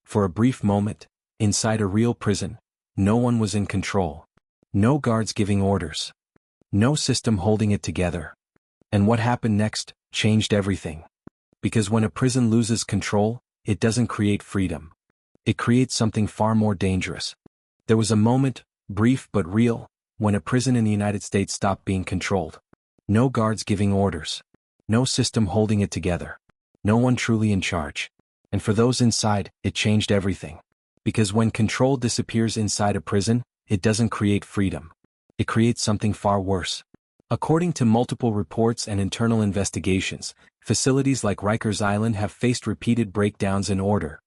For a brief moment, inside a real prison, no one was in control. No guards giving orders. No system holding it together. And what happened next changed everything. Because when a prison loses control, it doesn't create freedom. It creates something far more dangerous. There was a moment, brief but real, when a prison in the United States stopped being controlled. No guards giving orders. No system holding it together. No one truly in charge. And for those inside, it changed everything. Because when control disappears inside a prison, it doesn't create freedom. It creates something far worse. According to multiple reports and internal investigations, facilities like Rikers Island have faced repeated breakdowns in order.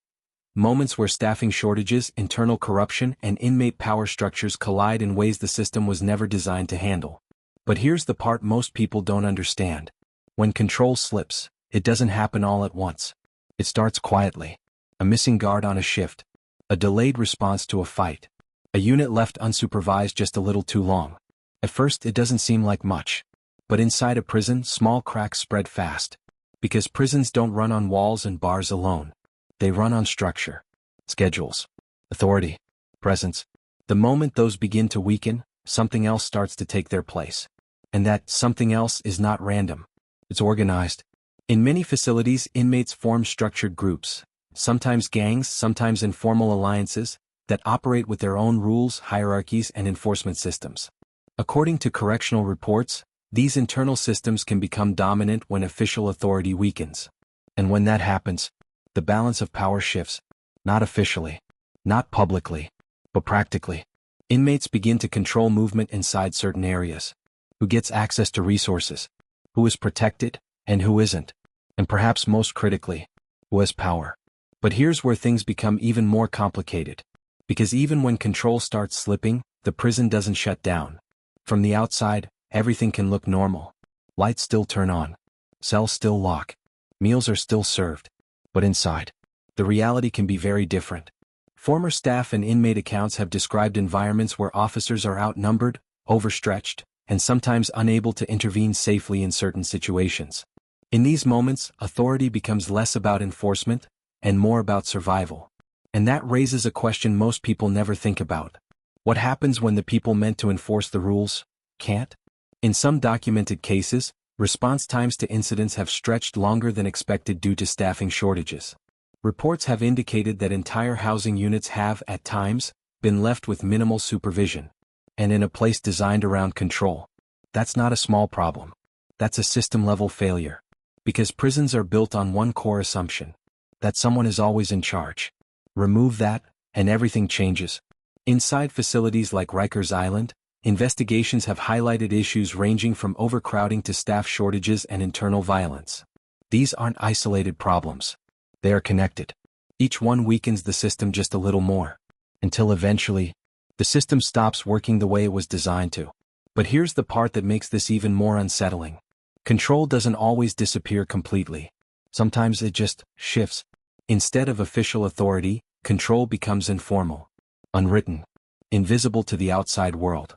Moments where staffing shortages, internal corruption, and inmate power structures collide in ways the system was never designed to handle. But here's the part most people don't understand. When control slips, it doesn't happen all at once. It starts quietly. A missing guard on a shift. A delayed response to a fight. A unit left unsupervised just a little too long. At first it doesn't seem like much. But inside a prison, small cracks spread fast. Because prisons don't run on walls and bars alone. They run on structure, schedules, authority, presence. The moment those begin to weaken, something else starts to take their place. And that something else is not random. It's organized. In many facilities, inmates form structured groups, sometimes gangs, sometimes informal alliances, that operate with their own rules, hierarchies, and enforcement systems. According to correctional reports, these internal systems can become dominant when official authority weakens. And when that happens, the balance of power shifts, not officially, not publicly, but practically. Inmates begin to control movement inside certain areas. Who gets access to resources? Who is protected, and who isn't? And perhaps most critically, who has power? But here's where things become even more complicated. Because even when control starts slipping, the prison doesn't shut down. From the outside, everything can look normal. Lights still turn on. Cells still lock. Meals are still served. But inside, the reality can be very different. Former staff and inmate accounts have described environments where officers are outnumbered, overstretched, and sometimes unable to intervene safely in certain situations. In these moments, authority becomes less about enforcement and more about survival. And that raises a question most people never think about. What happens when the people meant to enforce the rules can't? In some documented cases, response times to incidents have stretched longer than expected due to staffing shortages. Reports have indicated that entire housing units have, at times, been left with minimal supervision. And in a place designed around control. That's not a small problem. That's a system-level failure. Because prisons are built on one core assumption. That someone is always in charge. Remove that, and everything changes. Inside facilities like Rikers Island, investigations have highlighted issues ranging from overcrowding to staff shortages and internal violence. These aren't isolated problems. They are connected. Each one weakens the system just a little more. Until eventually, the system stops working the way it was designed to. But here's the part that makes this even more unsettling. Control doesn't always disappear completely. Sometimes it just shifts. Instead of official authority, control becomes informal, unwritten, invisible to the outside world,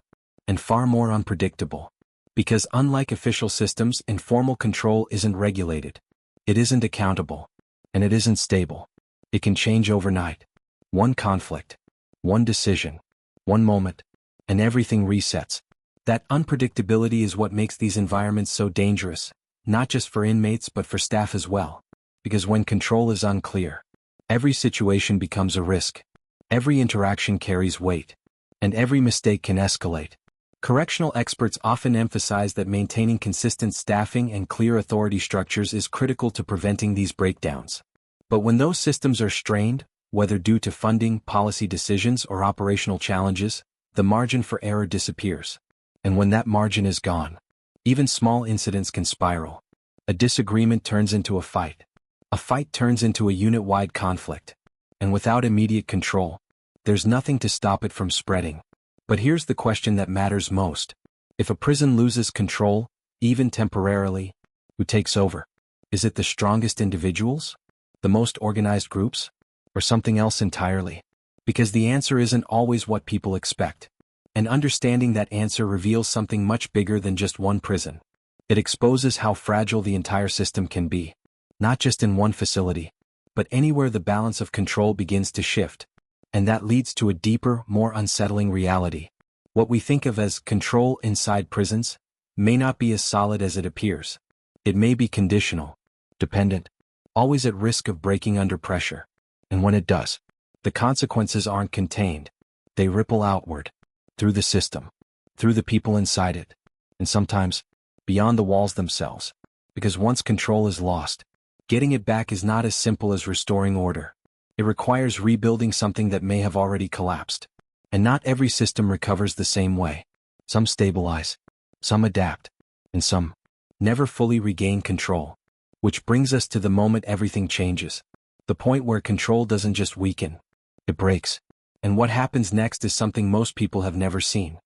and far more unpredictable. Because unlike official systems, informal control isn't regulated. It isn't accountable. And it isn't stable. It can change overnight. One conflict, one decision, one moment, and everything resets. That unpredictability is what makes these environments so dangerous, not just for inmates but for staff as well. Because when control is unclear, every situation becomes a risk. Every interaction carries weight. And every mistake can escalate. Correctional experts often emphasize that maintaining consistent staffing and clear authority structures is critical to preventing these breakdowns. But when those systems are strained, whether due to funding, policy decisions, or operational challenges, the margin for error disappears. And when that margin is gone, even small incidents can spiral. A disagreement turns into a fight. A fight turns into a unit-wide conflict. And without immediate control, there's nothing to stop it from spreading. But here's the question that matters most. If a prison loses control, even temporarily, who takes over? Is it the strongest individuals? The most organized groups? Or something else entirely? Because the answer isn't always what people expect. And understanding that answer reveals something much bigger than just one prison. It exposes how fragile the entire system can be. Not just in one facility, But anywhere the balance of control begins to shift. And that leads to a deeper, more unsettling reality. What we think of as control inside prisons may not be as solid as it appears. It may be conditional, dependent, always at risk of breaking under pressure. And when it does, the consequences aren't contained. They ripple outward, through the system, through the people inside it, and sometimes beyond the walls themselves. Because once control is lost, getting it back is not as simple as restoring order. It requires rebuilding something that may have already collapsed. And not every system recovers the same way. Some stabilize, some adapt, and some never fully regain control. Which brings us to the moment everything changes. The point where control doesn't just weaken, it breaks. And what happens next is something most people have never seen.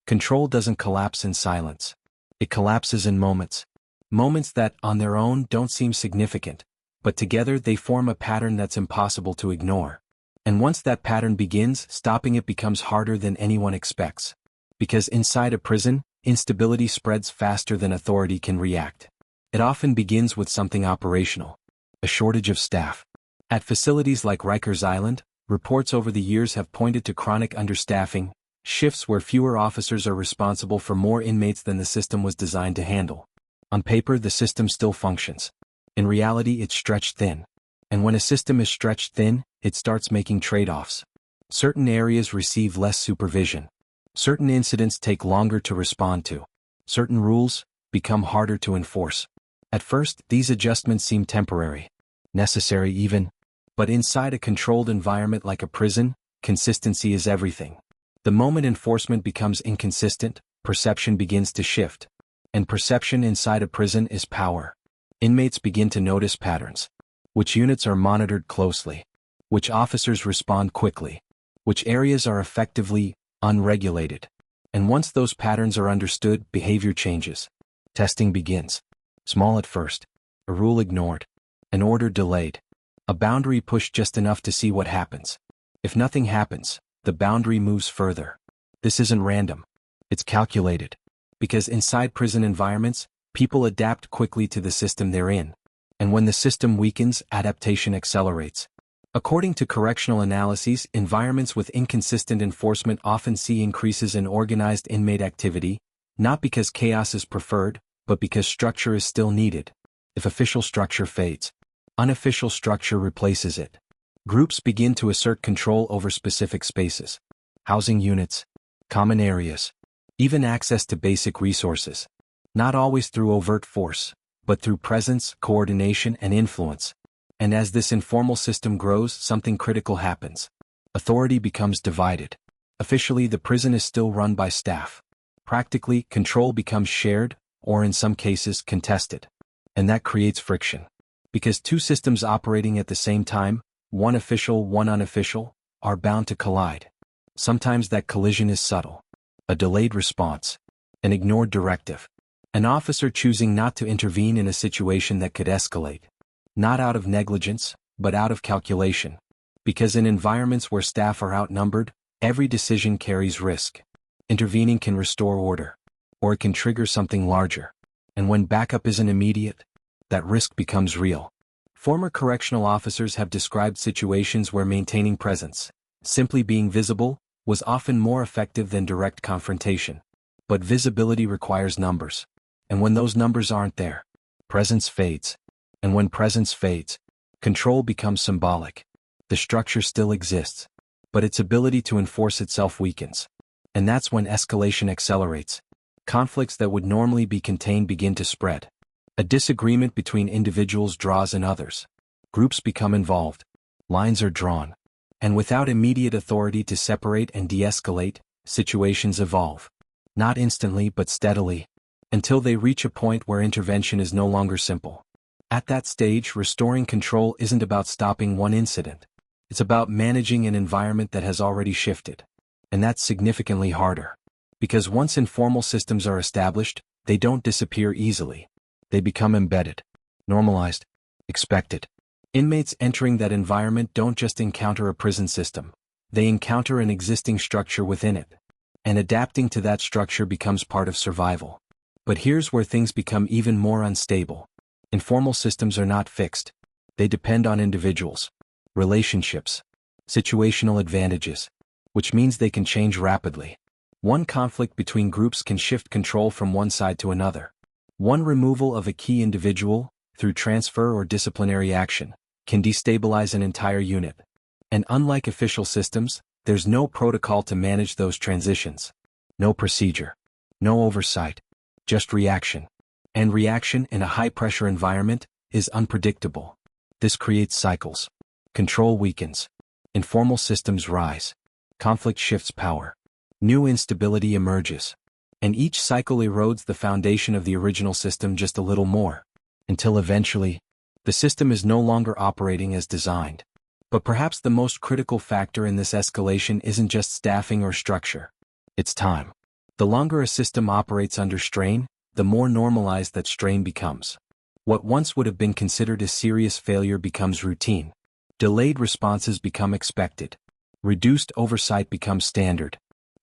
Control doesn't collapse in silence. It collapses in moments. Moments that, on their own, don't seem significant, but together they form a pattern that's impossible to ignore. And once that pattern begins, stopping it becomes harder than anyone expects. Because inside a prison, instability spreads faster than authority can react. It often begins with something operational. A shortage of staff. At facilities like Rikers Island, reports over the years have pointed to chronic understaffing, shifts where fewer officers are responsible for more inmates than the system was designed to handle. On paper, the system still functions. In reality, it's stretched thin. And when a system is stretched thin, it starts making trade-offs. Certain areas receive less supervision. Certain incidents take longer to respond to. Certain rules become harder to enforce. At first, these adjustments seem temporary. Necessary even. But inside a controlled environment like a prison, consistency is everything. The moment enforcement becomes inconsistent, perception begins to shift. And perception inside a prison is power. Inmates begin to notice patterns. Which units are monitored closely. Which officers respond quickly. Which areas are effectively unregulated. And once those patterns are understood, behavior changes. Testing begins. Small at first. A rule ignored. An order delayed. A boundary pushed just enough to see what happens. If nothing happens, the boundary moves further. This isn't random. It's calculated. Because inside prison environments, people adapt quickly to the system they're in. And when the system weakens, adaptation accelerates. According to correctional analyses, environments with inconsistent enforcement often see increases in organized inmate activity, not because chaos is preferred, but because structure is still needed. If official structure fades, unofficial structure replaces it. Groups begin to assert control over specific spaces, housing units, common areas, even access to basic resources. Not always through overt force, but through presence, coordination, and influence. And as this informal system grows, something critical happens. Authority becomes divided. Officially, the prison is still run by staff. Practically, control becomes shared, or in some cases, contested. And that creates friction. Because two systems operating at the same time, one official, one unofficial, are bound to collide. Sometimes that collision is subtle. A delayed response. An ignored directive. An officer choosing not to intervene in a situation that could escalate. Not out of negligence, but out of calculation. Because in environments where staff are outnumbered, every decision carries risk. Intervening can restore order. Or it can trigger something larger. And when backup isn't immediate, that risk becomes real. Former correctional officers have described situations where maintaining presence, simply being visible, was often more effective than direct confrontation. But visibility requires numbers. And when those numbers aren't there, presence fades. And when presence fades, control becomes symbolic. The structure still exists, but its ability to enforce itself weakens. And that's when escalation accelerates. Conflicts that would normally be contained begin to spread. A disagreement between individuals draws in others. Groups become involved. Lines are drawn. And without immediate authority to separate and de-escalate, situations evolve. Not instantly but steadily, until they reach a point where intervention is no longer simple. At that stage, restoring control isn't about stopping one incident. It's about managing an environment that has already shifted. And that's significantly harder. Because once informal systems are established, they don't disappear easily. They become embedded, normalized, expected. Inmates entering that environment don't just encounter a prison system. They encounter an existing structure within it. And adapting to that structure becomes part of survival. But here's where things become even more unstable. Informal systems are not fixed. They depend on individuals, relationships, situational advantages, which means they can change rapidly. One conflict between groups can shift control from one side to another. One removal of a key individual, through transfer or disciplinary action, can destabilize an entire unit. And unlike official systems, there's no protocol to manage those transitions. No procedure. No oversight. Just reaction. And reaction in a high-pressure environment is unpredictable. This creates cycles. Control weakens. Informal systems rise. Conflict shifts power. New instability emerges. And each cycle erodes the foundation of the original system just a little more, until eventually, the system is no longer operating as designed. But perhaps the most critical factor in this escalation isn't just staffing or structure. It's time. The longer a system operates under strain, the more normalized that strain becomes. What once would have been considered a serious failure becomes routine. Delayed responses become expected. Reduced oversight becomes standard.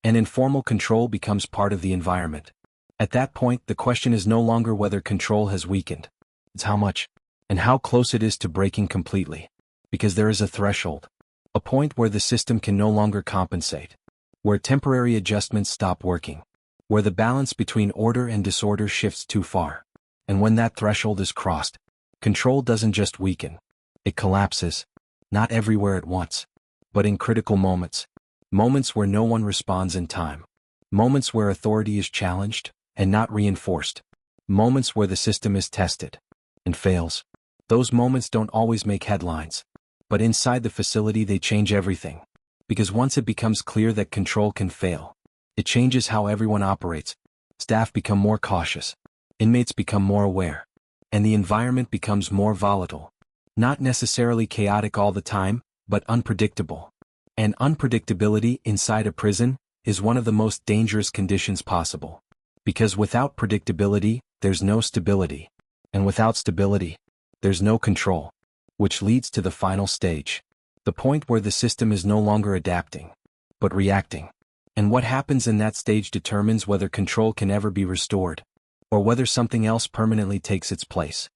And informal control becomes part of the environment. At that point, the question is no longer whether control has weakened. It's how much, and how close it is to breaking completely. Because there is a threshold. A point where the system can no longer compensate. Where temporary adjustments stop working. Where the balance between order and disorder shifts too far. And when that threshold is crossed, control doesn't just weaken. It collapses. Not everywhere at once, but in critical moments. Moments where no one responds in time. Moments where authority is challenged, and not reinforced. Moments where the system is tested, and fails. Those moments don't always make headlines. But inside the facility they change everything. Because once it becomes clear that control can fail, it changes how everyone operates. Staff become more cautious. Inmates become more aware. And the environment becomes more volatile. Not necessarily chaotic all the time, but unpredictable. And unpredictability inside a prison is one of the most dangerous conditions possible. Because without predictability, there's no stability. And without stability, there's no control. Which leads to the final stage. The point where the system is no longer adapting, but reacting. And what happens in that stage determines whether control can ever be restored, or whether something else permanently takes its place.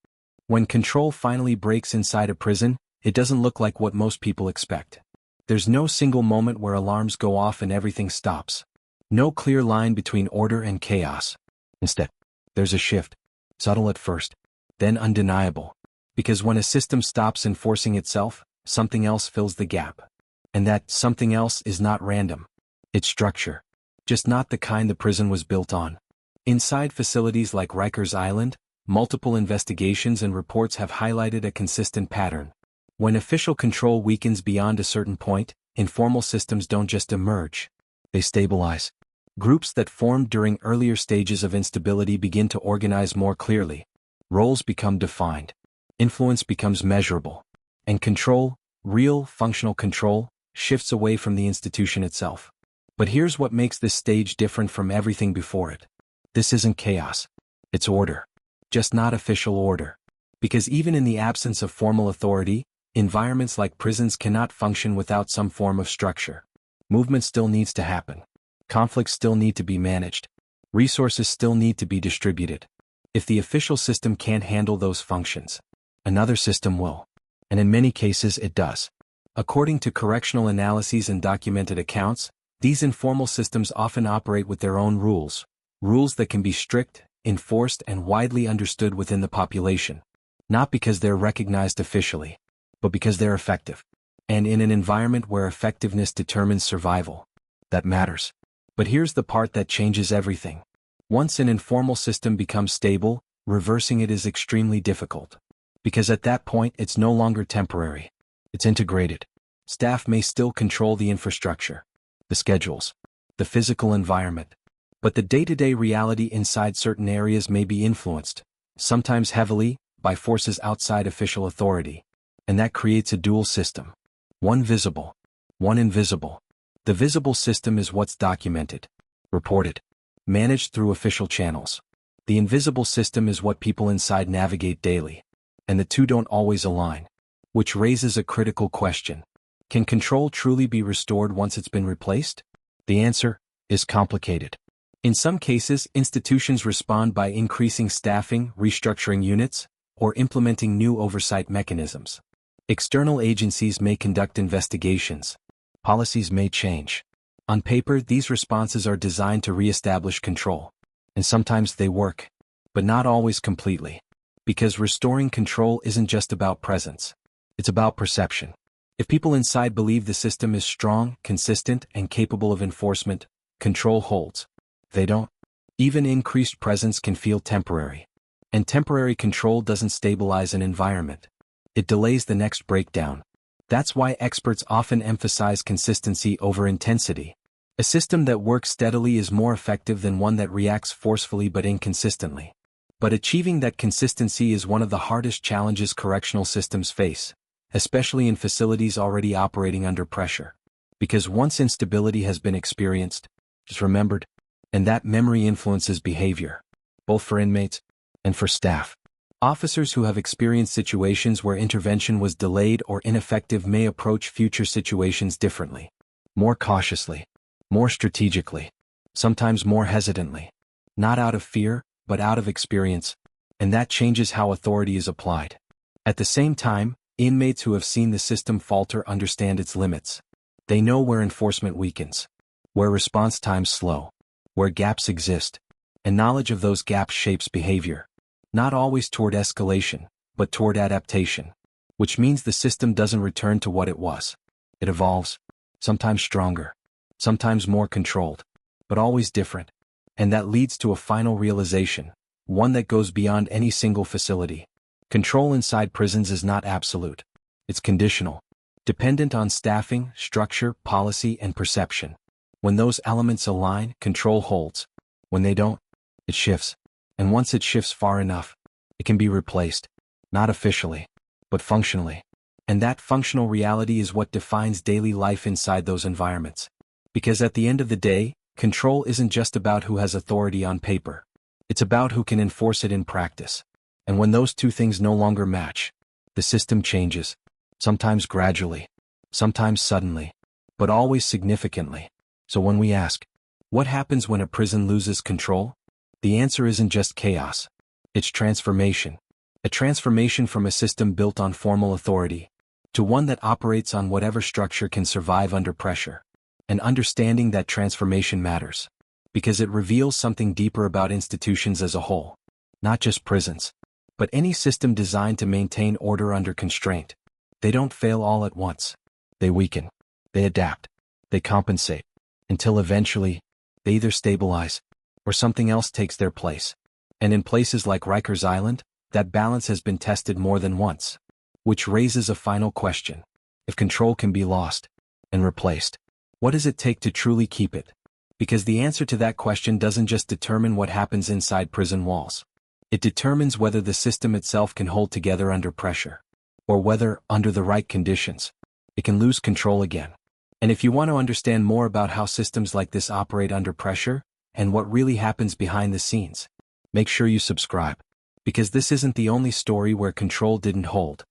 When control finally breaks inside a prison, it doesn't look like what most people expect. There's no single moment where alarms go off and everything stops. No clear line between order and chaos. Instead, there's a shift, subtle at first, then undeniable. Because when a system stops enforcing itself, something else fills the gap. And that something else is not random. It's structure. Just not the kind the prison was built on. Inside facilities like Rikers Island, multiple investigations and reports have highlighted a consistent pattern. When official control weakens beyond a certain point, informal systems don't just emerge. They stabilize. Groups that formed during earlier stages of instability begin to organize more clearly. Roles become defined. Influence becomes measurable. And control, real, functional control, shifts away from the institution itself. But here's what makes this stage different from everything before it. This isn't chaos. It's order. Just not official order. Because even in the absence of formal authority, environments like prisons cannot function without some form of structure. Movement still needs to happen. Conflicts still need to be managed. Resources still need to be distributed. If the official system can't handle those functions, another system will. And in many cases it does. According to correctional analyses and documented accounts, these informal systems often operate with their own rules. Rules that can be strict, enforced, and widely understood within the population. Not because they're recognized officially, but because they're effective. And in an environment where effectiveness determines survival, that matters. But here's the part that changes everything. Once an informal system becomes stable, reversing it is extremely difficult. Because at that point it's no longer temporary. It's integrated. Staff may still control the infrastructure, the schedules, the physical environment. But the day-to-day reality inside certain areas may be influenced, sometimes heavily, by forces outside official authority. And that creates a dual system. One visible, one invisible. The visible system is what's documented, reported, managed through official channels. The invisible system is what people inside navigate daily. And the two don't always align. Which raises a critical question. Can control truly be restored once it's been replaced? The answer is complicated. In some cases, institutions respond by increasing staffing, restructuring units, or implementing new oversight mechanisms. External agencies may conduct investigations. Policies may change. On paper, these responses are designed to re-establish control. And sometimes they work. But not always completely. Because restoring control isn't just about presence. It's about perception. If people inside believe the system is strong, consistent, and capable of enforcement, control holds. They don't. Even increased presence can feel temporary. And temporary control doesn't stabilize an environment. It delays the next breakdown. That's why experts often emphasize consistency over intensity. A system that works steadily is more effective than one that reacts forcefully but inconsistently. But achieving that consistency is one of the hardest challenges correctional systems face, especially in facilities already operating under pressure. Because once instability has been experienced, it's remembered, and that memory influences behavior, both for inmates and for staff. Officers who have experienced situations where intervention was delayed or ineffective may approach future situations differently, more cautiously, more strategically, sometimes more hesitantly, not out of fear, but out of experience, and that changes how authority is applied. At the same time, inmates who have seen the system falter understand its limits. They know where enforcement weakens, where response times slow, where gaps exist, and knowledge of those gaps shapes behavior. Not always toward escalation, but toward adaptation, which means the system doesn't return to what it was. It evolves, sometimes stronger, sometimes more controlled, but always different. And that leads to a final realization, one that goes beyond any single facility. Control inside prisons is not absolute. It's conditional, dependent on staffing, structure, policy, and perception. When those elements align, control holds. When they don't, it shifts. And once it shifts far enough, it can be replaced, not officially, but functionally. And that functional reality is what defines daily life inside those environments. Because at the end of the day, control isn't just about who has authority on paper. It's about who can enforce it in practice. And when those two things no longer match, the system changes, sometimes gradually, sometimes suddenly, but always significantly. So when we ask, what happens when a prison loses control? The answer isn't just chaos. It's transformation. A transformation from a system built on formal authority to one that operates on whatever structure can survive under pressure. And understanding that transformation matters, because it reveals something deeper about institutions as a whole. Not just prisons, but any system designed to maintain order under constraint. They don't fail all at once. They weaken. They adapt. They compensate. Until eventually, they either stabilize, or something else takes their place. And in places like Rikers Island, that balance has been tested more than once. Which raises a final question. If control can be lost and replaced, what does it take to truly keep it? Because the answer to that question doesn't just determine what happens inside prison walls. It determines whether the system itself can hold together under pressure, or whether, under the right conditions, it can lose control again. And if you want to understand more about how systems like this operate under pressure, and what really happens behind the scenes, make sure you subscribe. Because this isn't the only story where control didn't hold.